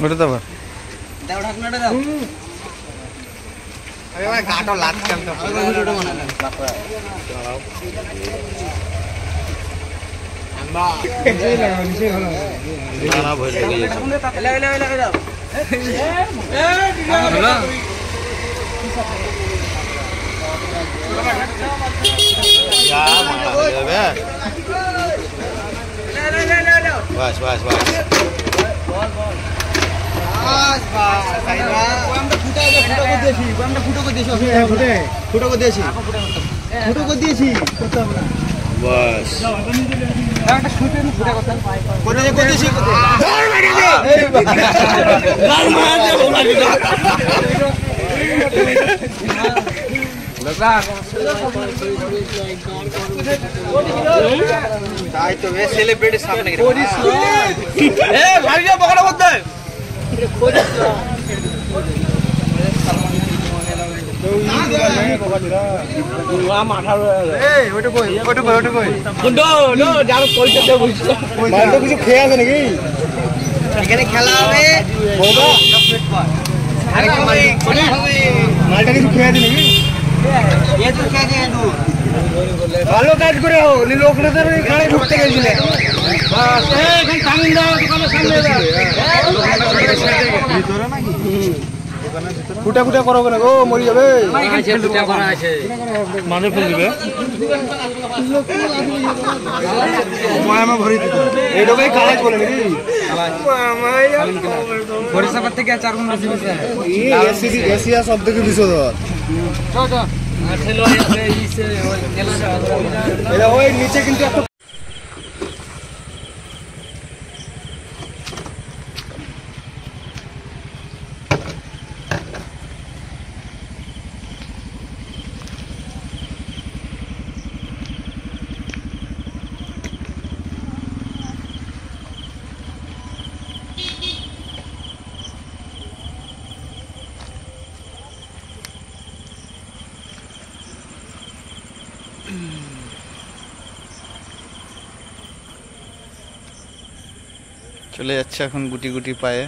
ওটা তো আবার দাও ঢাকনাটা দাও। আরে ভাই গাটো লাগছে আমি তো ভিডিওটা বানালাম। না ভয় লাগে এলা এলা এলা দাও। বাস বাস বাস তাই তো সেলিব্রিটির সামনে ভাই পকড়া করতে কিছু খেয়ে আছে নাকি এখানে খেলা হবে। মালটা কিছু খেয়ে আছে নাকি ভালো কাজ করে লোকরা তো এখানে ঢুকতে গেছিলে ফুটা ফুটা করো কেন গো মরি যাবে মানুষ ফোন দিবে এইটাই কাজ বলে নাকি বরিশাপার থেকে 4 গুণ বেশি এশিয়া সব থেকে বিশোধর ওই নিচে কিন্তু একটা চলে যাচ্ছে এখন গুটি গুটি পায়ে